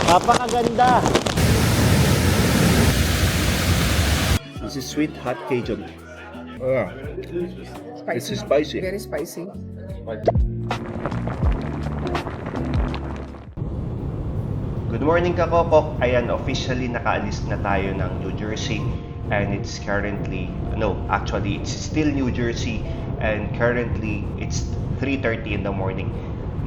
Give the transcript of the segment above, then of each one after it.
Napakaganda. This is sweet hot Cajun. Spicy. This is spicy. Very spicy. Good morning kakokok. Ayan, officially nakaalis na tayo ng New Jersey and it's currently, actually it's still New Jersey and currently it's 3:30 in the morning.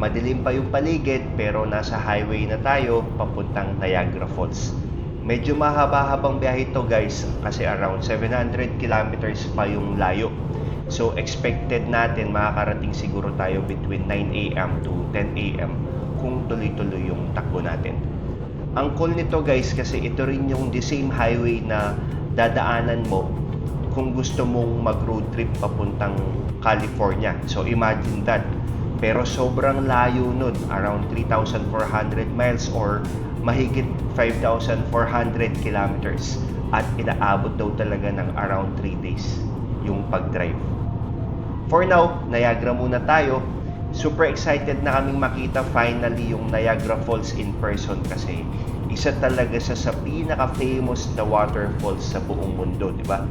Madilim pa yung paligid pero nasa highway na tayo papuntang Niagara Falls. Medyo mahaba-habang biyahe ito guys kasi around 700 kilometers pa yung layo. So expected natin makakarating siguro tayo between 9 a.m. to 10 a.m. kung tuloy-tuloy yung takbo natin. Ang cool nito guys kasi ito rin yung the same highway na dadaanan mo kung gusto mong mag-road trip papuntang California. So imagine that. Pero sobrang layo nun, around 3,400 miles or mahigit 5,400 kilometers. At inaabot daw talaga ng around 3 days yung pag-drive. For now, Niagara muna tayo. Super excited na kaming makita finally yung Niagara Falls in person kasi isa talaga sa pinaka-famous na waterfalls sa buong mundo, di ba?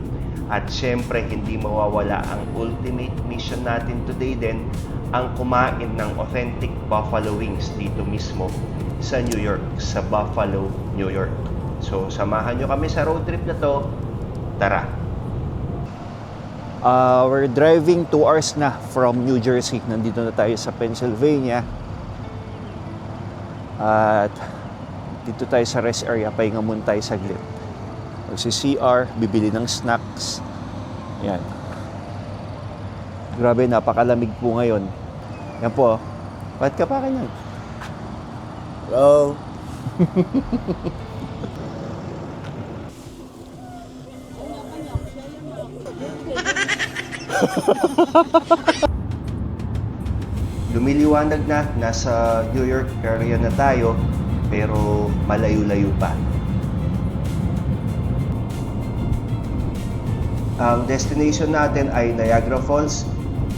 At syempre, hindi mawawala ang ultimate mission natin today din, ang kumain ng authentic buffalo wings dito mismo sa New York, sa Buffalo, New York. So, samahan nyo kami sa road trip na to. Tara! We're driving 2 hours na from New Jersey. Nandito na tayo sa Pennsylvania. At dito tayo sa rest area. Pahinga muna tayo saglit. Magsi-CR, bibili ng snacks. Yan. Grabe, napakalamig po ngayon. Yan po. Bakit ka pa kanyan? Hello? Lumiliwanag na, nasa New York area na tayo, pero malayo-layo pa. Ang destination natin ay Niagara Falls.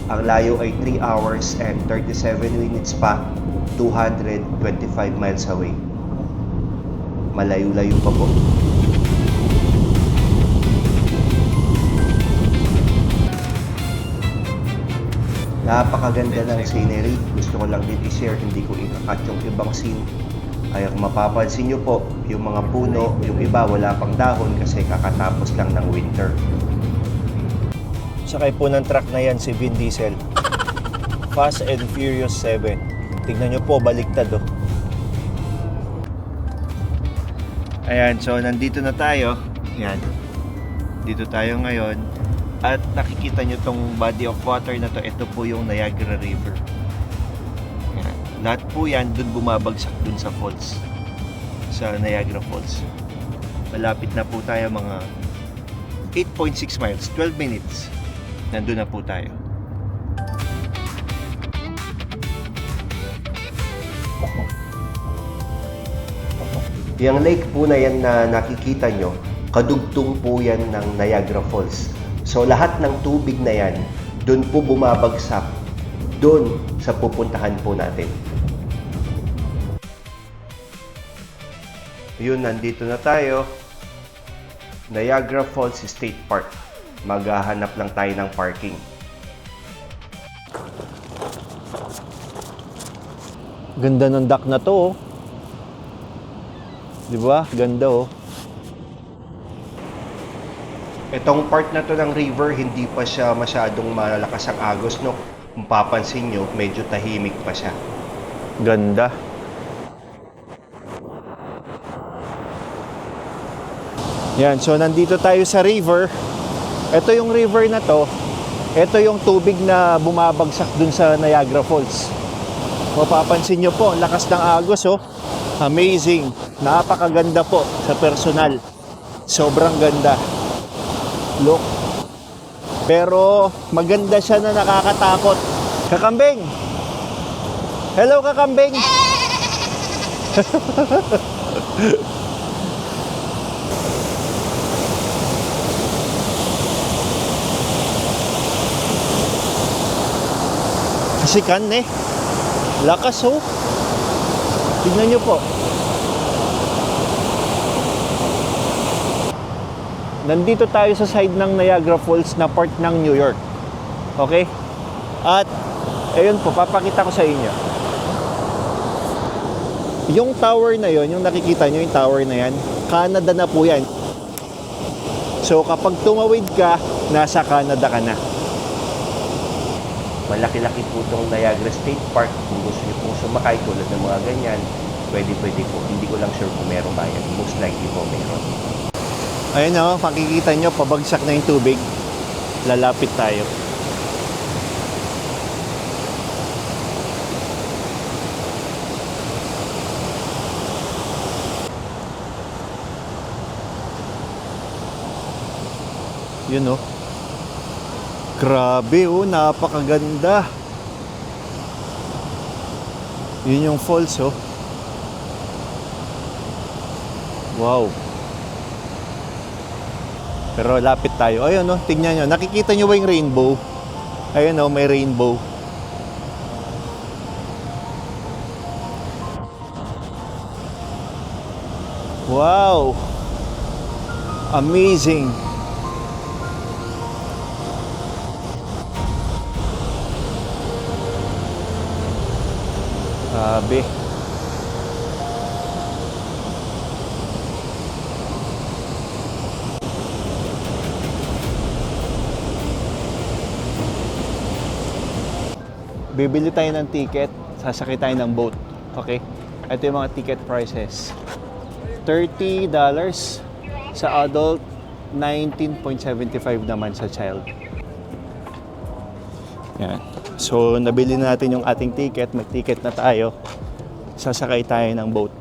Ang layo ay 3 hours and 37 minutes pa, 225 miles away. Malayo-layo pa po. Napakaganda ng scenery. Gusto ko lang din i-share, hindi ko i-cut yung ibang scene. Ay kung mapapansin nyo po, yung mga puno, yung iba wala pang dahon kasi kakatapos lang ng winter. Sakay po ng truck na yan si Vin Diesel. Fast and Furious 7. Tignan nyo po, baliktad oh. Ayan, so nandito na tayo. Ayan. Dito tayo ngayon. At nakikita nyo tong body of water na to. Ito po yung Niagara River. Ayan. Lahat po yan dun bumabagsak dun sa falls. Sa Niagara Falls. Malapit na po tayo, mga 8.6 miles, 12 minutes. Nandun na po tayo. Yung lake po na yan na nakikita nyo, kadugtong po yan ng Niagara Falls. So lahat ng tubig na yan, doon po bumabagsak, doon sa pupuntahan po natin. Yun, nandito na tayo. Niagara Falls State Park. Maghahanap lang tayo ng parking. Ganda ng dock na to oh. Di ba? Ganda oh. Itong part na to ng river, hindi pa siya masyadong malakas ang agos, no? Kung papansin nyo, medyo tahimik pa siya. Ganda. Yan, so nandito tayo sa river. Ito yung river na to. Ito yung tubig na bumabagsak dun sa Niagara Falls. Mapapansin nyo po, ang lakas ng agos oh. Amazing. Napakaganda po sa personal. Sobrang ganda. Look. Pero maganda siya na nakakatakot. Kakambing! Hello, kakambing! Kasi kan eh. Lakas oh. Tignan nyo po. nandito tayo sa side ng Niagara Falls na part ng New York. Okay? At, ayun po, papakita ko sa inyo. Yung tower na yon, yung nakikita nyo, yung tower na yan, Canada na po yan. So, kapag tumawid ka, nasa Canada ka na. Malaki-laki po itong Niagara State Park. Kung gusto niyo pong sumakay tulad ng mga ganyan, pwede po. Hindi ko lang sure kung meron ba yan. Most likely po meron. Ayun o, makikita nyo, pabagsak na yung tubig. Lalapit tayo. Yun o. Grabe o, napakaganda. Yun yung falls o. Wow. Pero lapit tayo. Ayun o, tingnan nyo. Nakikita nyo ba yung rainbow? Ayun o, may rainbow. Wow. Amazing. Grabe. Bibili tayo ng ticket, sasakay tayo ng boat. Okay? Ito yung mga ticket prices. $30 sa adult, 19.75 naman sa child. Yan. So, nabili natin yung ating ticket. May ticket na tayo. Sasakay tayo ng boat.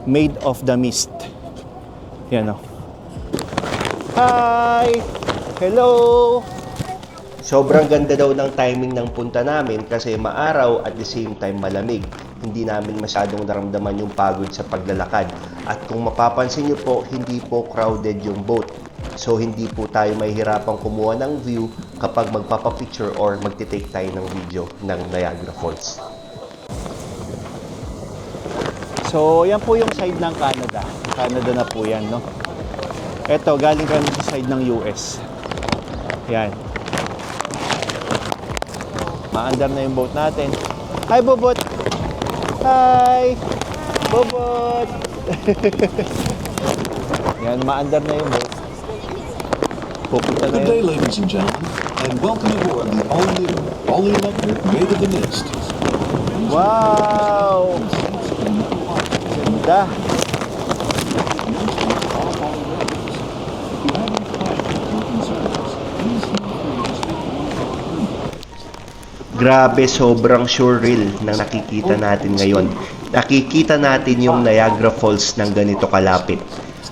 Made of the Mist. Yan o. Hi! Hello! Sobrang ganda daw ng timing ng punta namin kasi maaraw at the same time malamig. Hindi namin masyadong naramdaman yung pagod sa paglalakad. At kung mapapansin nyo po, hindi po crowded yung boat. So hindi po tayo mahihirapang kumuha ng view kapag magpapapicture or magtitake tayo ng video ng Niagara Falls. So, yan po yung side ng Canada. Canada na po yan, no? Ito, galing kami sa side ng US. Yan. Maandar na yung boat natin. Hi, Bobot! Hi! Bobot! Yan, maandar na yung boat. Pupunta na Good day, yun. ladies and gentlemen, and welcome aboard the all-new electric Made of the Mist. Wow! Ganda! Grabe, sobrang surreal na nakikita natin ngayon. Nakikita natin yung Niagara Falls ng ganito kalapit.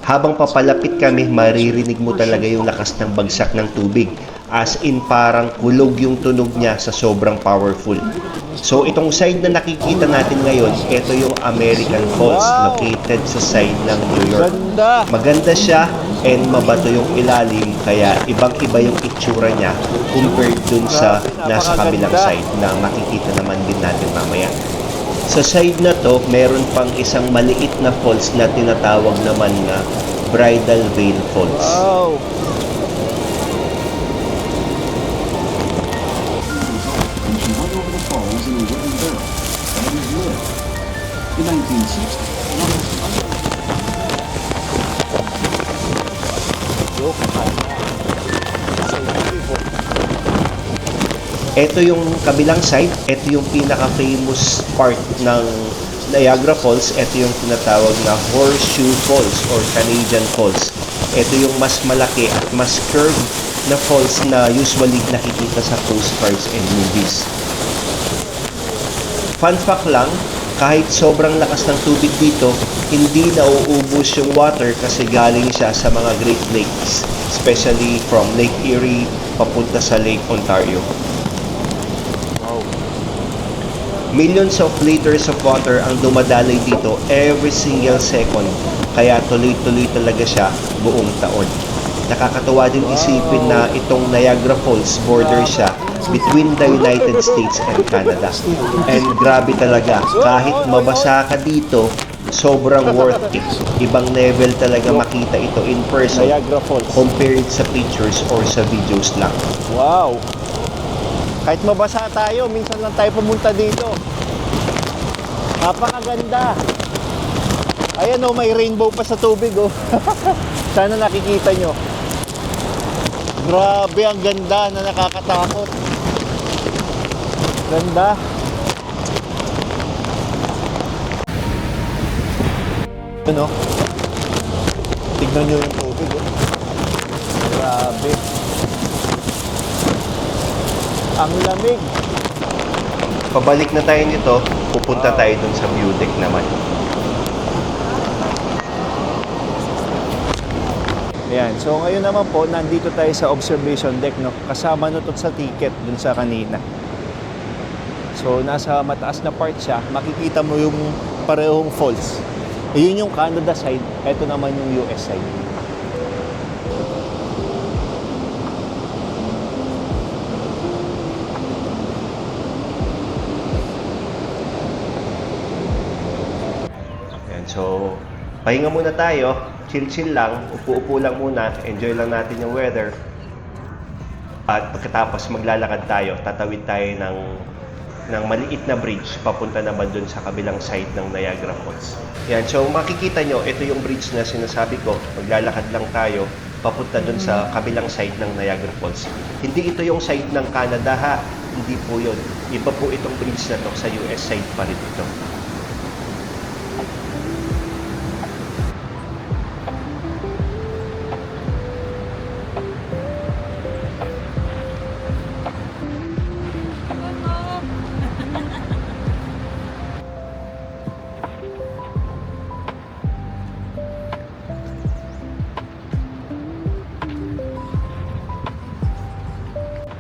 Habang papalapit kami, maririnig mo talaga yung lakas ng bagsak ng tubig. As in, parang kulog yung tunog niya sa sobrang powerful. So, itong side na nakikita natin ngayon, ito yung American Falls, located sa side ng New York. Ganda! Maganda siya and mabato yung ilalim, kaya ibang-iba yung itsura niya compared dun sa nasa kabilang side na makikita naman din natin mamaya. Sa side na to, meron pang isang maliit na falls na tinatawag naman na Bridal Veil Falls. Wow! And she went over the falls in a wooden barrel. That is lit. In 1960, Ito yung kabilang side, ito yung pinaka-famous part ng Niagara Falls, ito yung tinatawag na Horseshoe Falls or Canadian Falls. Ito yung mas malaki at mas curved na falls na usually nakikita sa postcards and movies. Fun fact lang, kahit sobrang lakas ng tubig dito, hindi nauubos yung water kasi galing siya sa mga Great Lakes, especially from Lake Erie papunta sa Lake Ontario. Millions of liters of water ang dumadaloy dito every single second, kaya tuloy-tuloy talaga siya buong taon. Nakakatuwa din isipin na itong Niagara Falls border siya between the United States and Canada. And grabe talaga, kahit mabasa ka dito, sobrang worth it. Ibang level talaga makita ito in person Niagara Falls. compared sa pictures or sa videos lang. Wow! Kahit mabasa tayo, minsan lang tayo pumunta dito. Napakaganda. Ayan oh, may rainbow pa sa tubig oh. Sana nakikita nyo. Grabe, ang ganda na nakakatakot. Ganda. Ano? Tignan nyo yung tubig oh. Grabe. Ang lamig. Pabalik na tayo nito, pupunta tayo dun sa view deck naman. Ayan, so ngayon naman po, nandito tayo sa observation deck, no? Kasama no to sa ticket dun sa kanina. So, nasa mataas na part siya, makikita mo yung parehong falls. Ayun yung Canada side, eto naman yung US side. Ayan, so, pahinga muna tayo, chill-chill lang, upo-upo lang muna, enjoy lang natin yung weather. At pagkatapos maglalakad tayo, tatawid tayo ng maliit na bridge papunta naman dun sa kabilang side ng Niagara Falls. Yan, so makikita nyo, ito yung bridge na sinasabi ko, maglalakad lang tayo papunta dun sa kabilang side ng Niagara Falls. Hindi ito yung side ng Canada ha, hindi po yun. Iba po itong bridge na to, sa US side pa rin ito.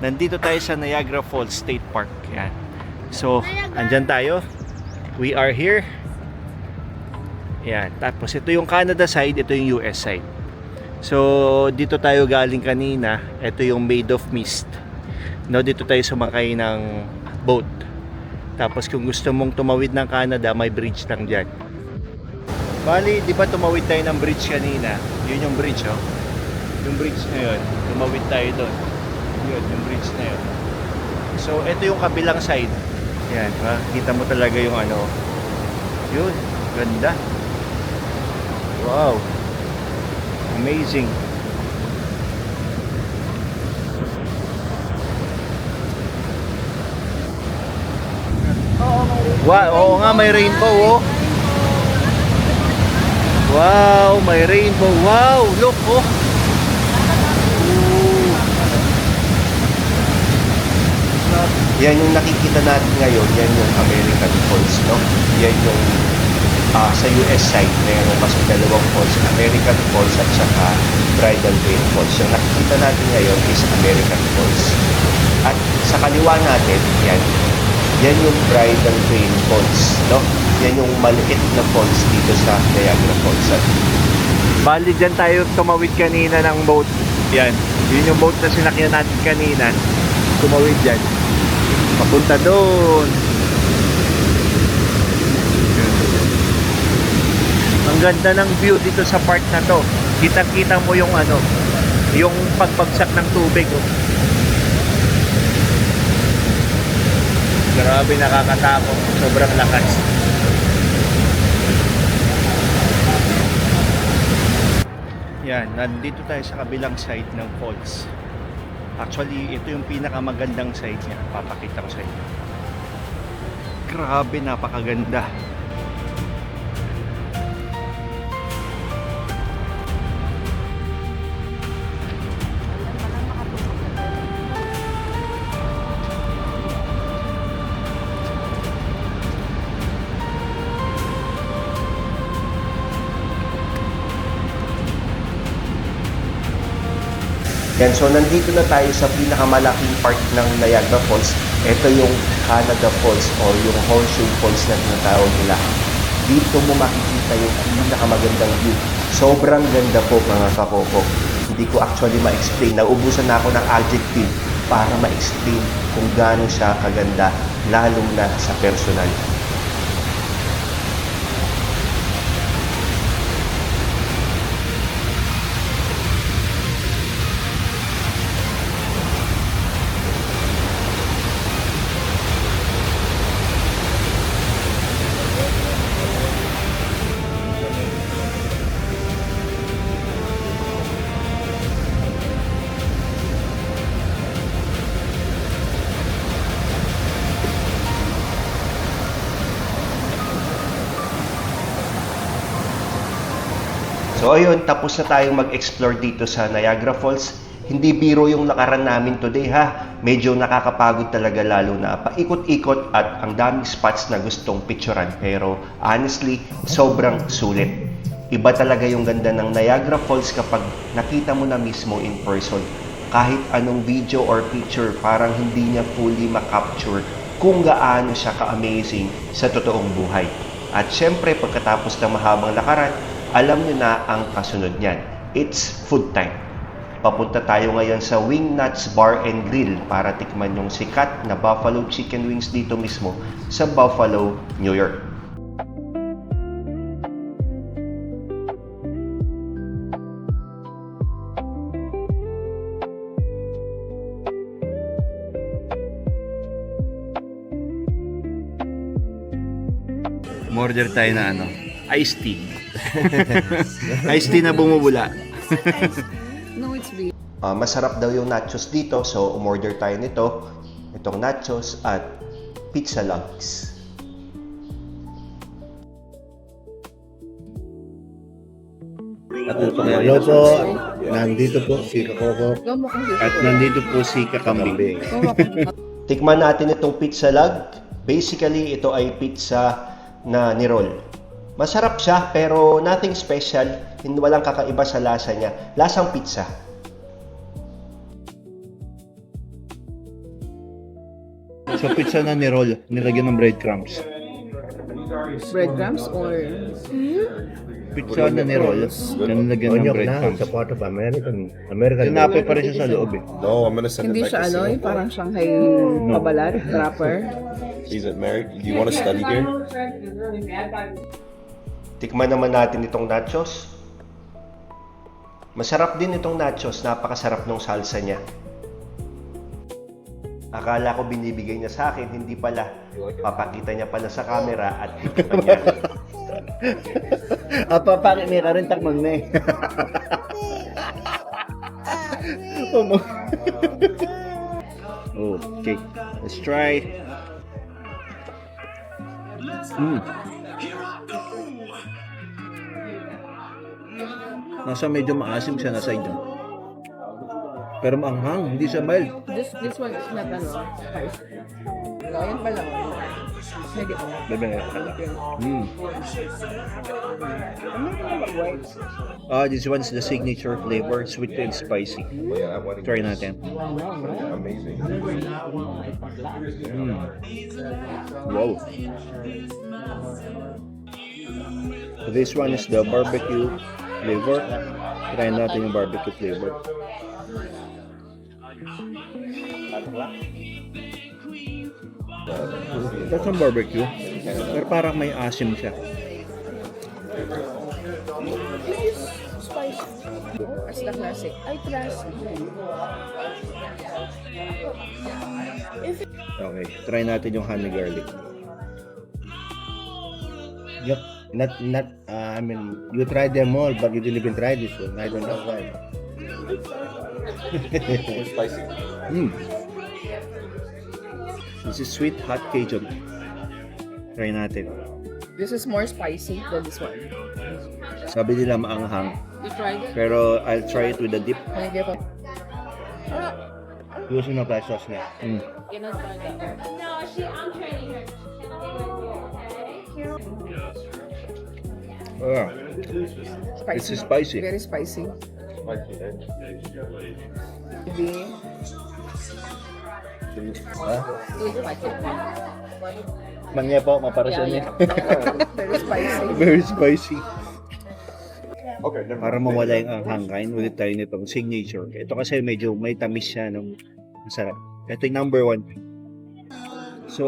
Nandito tayo sa Niagara Falls State Park. Yan. So, andyan tayo. We are here. Yan. Tapos ito yung Canada side, ito yung US side. So, dito tayo galing kanina. Ito yung Made of Mist. No, dito tayo sumakay ng boat. Tapos kung gusto mong tumawid ng Canada, may bridge lang dyan. Bali, di ba tumawid tayo ng bridge kanina? Yun yung bridge, oh. Yung bridge na yun. Tumawid tayo doon. Yun, yung bridge na yun. So, ito yung kabilang side. Yan, ha? Kita mo talaga yung ano. Yun, ganda. Wow. Amazing. Wow, oo nga, may rainbow, oh. Wow, may rainbow. Wow, look, oh. Yan yung nakikita natin ngayon, yan yung American Falls, no? Yan yung sa US side, mayroon mas dalawang falls, American Falls at saka Bridal Veil Falls. Yung nakikita natin ngayon is American Falls. At sa kaliwa natin, yan yung Bridal Veil Falls, no? Yan yung maliit na falls dito sa Niagara Falls. At Bali, dyan tayo tumawid kanina ng boat. Yan. Yun yung boat na sinakyan natin kanina. Tumawid dyan. Papunta doon. Ang ganda ng view dito sa part na to. Kitang-kita mo yung ano, yung pagbagsak ng tubig. Oh. Grabe, nakakatakot. Sobrang lakas. Yan, nandito tayo sa kabilang side ng falls. Actually, ito yung pinakamagandang side niya. Papakita ko sa inyo. Grabe, napakaganda. Yan, so nandito na tayo sa pinakamalaking part ng Niagara Falls. Ito yung Canada Falls o yung Horseshoe Falls na tinatawag nila. Dito mo makikita yung pinakamagandang view. Sobrang ganda po mga kakoko. Hindi ko actually ma-explain. Naubusan na ako ng adjective para ma-explain kung gaano siya kaganda, lalo na sa personal. So ayun, tapos na tayong mag-explore dito sa Niagara Falls. Hindi biro yung lakaran namin today ha. Medyo nakakapagod talaga lalo na paikot-ikot at ang daming spots na gustong picturean. Pero honestly, sobrang sulit. Iba talaga yung ganda ng Niagara Falls kapag nakita mo na mismo in person. Kahit anong video or picture, parang hindi niya fully makapture kung gaano siya ka-amazing sa totoong buhay. At syempre, pagkatapos ng mahabang lakaran, alam niyo na ang kasunod niyan. It's food time. Papunta tayo ngayon sa Wingnuts Bar and Grill para tikman yung sikat na buffalo chicken wings dito mismo sa Buffalo, New York. Order tayo na iced tea. Iced tea na bumubula. No, it's beef. Masarap daw yung nachos dito, so umorder tayo nito. Itong nachos at pizza lugs. Hello po. Nandito po si Kakoko. Gamo kang dito. At nandito po si Kakambing. Tikman natin itong pizza lug. Basically, ito ay pizza na niroll. Masarap siya pero nothing special. Walang kakaiba sa lasa niya. Lasang pizza. So pizza na ni-roll, nilagyan ng breadcrumbs. Breadcrumbs or... Pizza na ni-roll, na nilagyan ng breadcrumbs. Sa part of American Tinapay pa rin siya sa loob eh. No, I'm gonna send Hindi it back siya to aloy, Singapore. parang Shanghai pabalat, wrapper. He's married. Do you want to study here? Tikman naman natin itong nachos. Masarap din itong nachos. Napakasarap ng salsa niya. Akala ko binibigay niya sa akin, hindi pala. Papakita niya pala sa camera at titikman niya. Apa pa may karin takmang na eh. Okay, let's try. Nasa medyo maasim siya na side niya. Pero maanghang, hindi siya mild. This one is not spicy. Ayan pala. Maybe Bebe, this one's the signature flavor, sweet and spicy. Yeah, I'm waiting. Try natin. Amazing. Wow. This one is the barbecue flavor. Try natin yung barbecue flavor. That's some barbecue. Pero parang may asim siya. As the classic. Ay, classic. Okay, try natin yung honey garlic. Yep. Not. I mean, you tried them all, but you didn't even try this one. I don't know why. It's spicy. This is sweet hot Cajun. Try natin. This is more spicy than this one. Sabi nila maanghang. You tried it? Pero I'll try it with the dip. Can I give a... Using na flash sauce niya. Cannot try that. I'm training her. Spicy. This is spicy. Very spicy. Maybe... Too spicy. Manya po, maparasyon niya. Very spicy. Very spicy. Okay, never Para mawala yung anghang, kain ulit tayo nitong signature. Ito kasi medyo may tamis siya nung masarap. Ito yung number 1. So,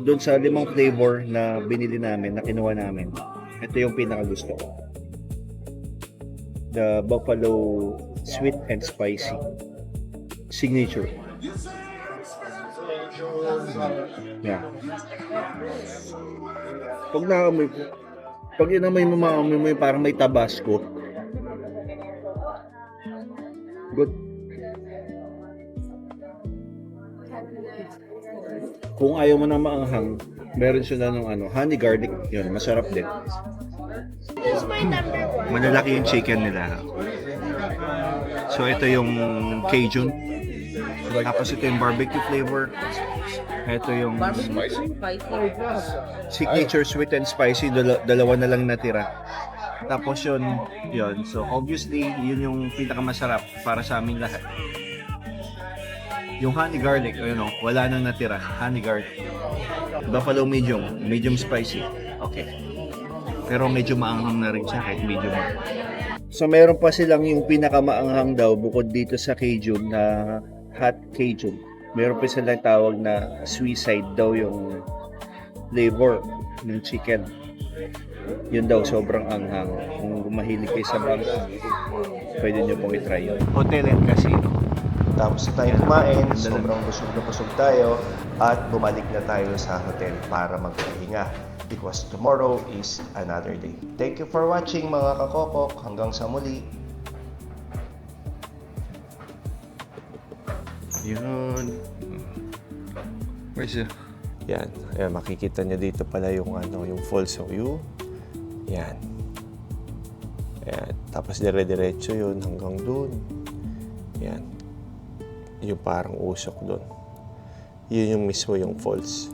doon sa 5 flavor na binili namin, na kinuha namin, ito yung pinakagusto ko. The Buffalo Sweet and Spicy Signature. Yeah. Pag inamoy mo, maamoy mo yung parang may Tabasco. Good. Kung ayaw mo na maanghang, meron sila ng honey garlic, yun, masarap din. This is my number one. Malalaki yung chicken nila. So ito yung Cajun. Tapos ito yung barbecue flavor. Ito yung Spicy. signature sweet and spicy. Dalawa na lang natira. Tapos yun. So obviously, yun yung pinakamasarap para sa aming lahat. Yung honey garlic, wala nang natira. Honey garlic. Buffalo medium spicy. Okay. Pero medyo maanghang na rin siya kahit medium. So meron pa silang yung pinakamaanghang daw bukod dito sa Cajun na hot Cajun. Meron pa silang tawag na suicide daw yung flavor ng chicken. Yun daw sobrang anghang. Kung mahilig kayo sa bangka, pwede nyo pong itry yun. Hotel and Casino. Tapos na tayo kumain, sobrang busog na busog tayo at bumalik na tayo sa hotel para magpahinga because tomorrow is another day. Thank you for watching mga kakokok. Hanggang sa muli. Yun. Where's the... Yan, ayan, makikita nyo dito pala yung yung falls view. Yan. Ayan, tapos dire-diretso yun hanggang dun. Yan. Yung parang usok dun. Yun yung mismo yung falls.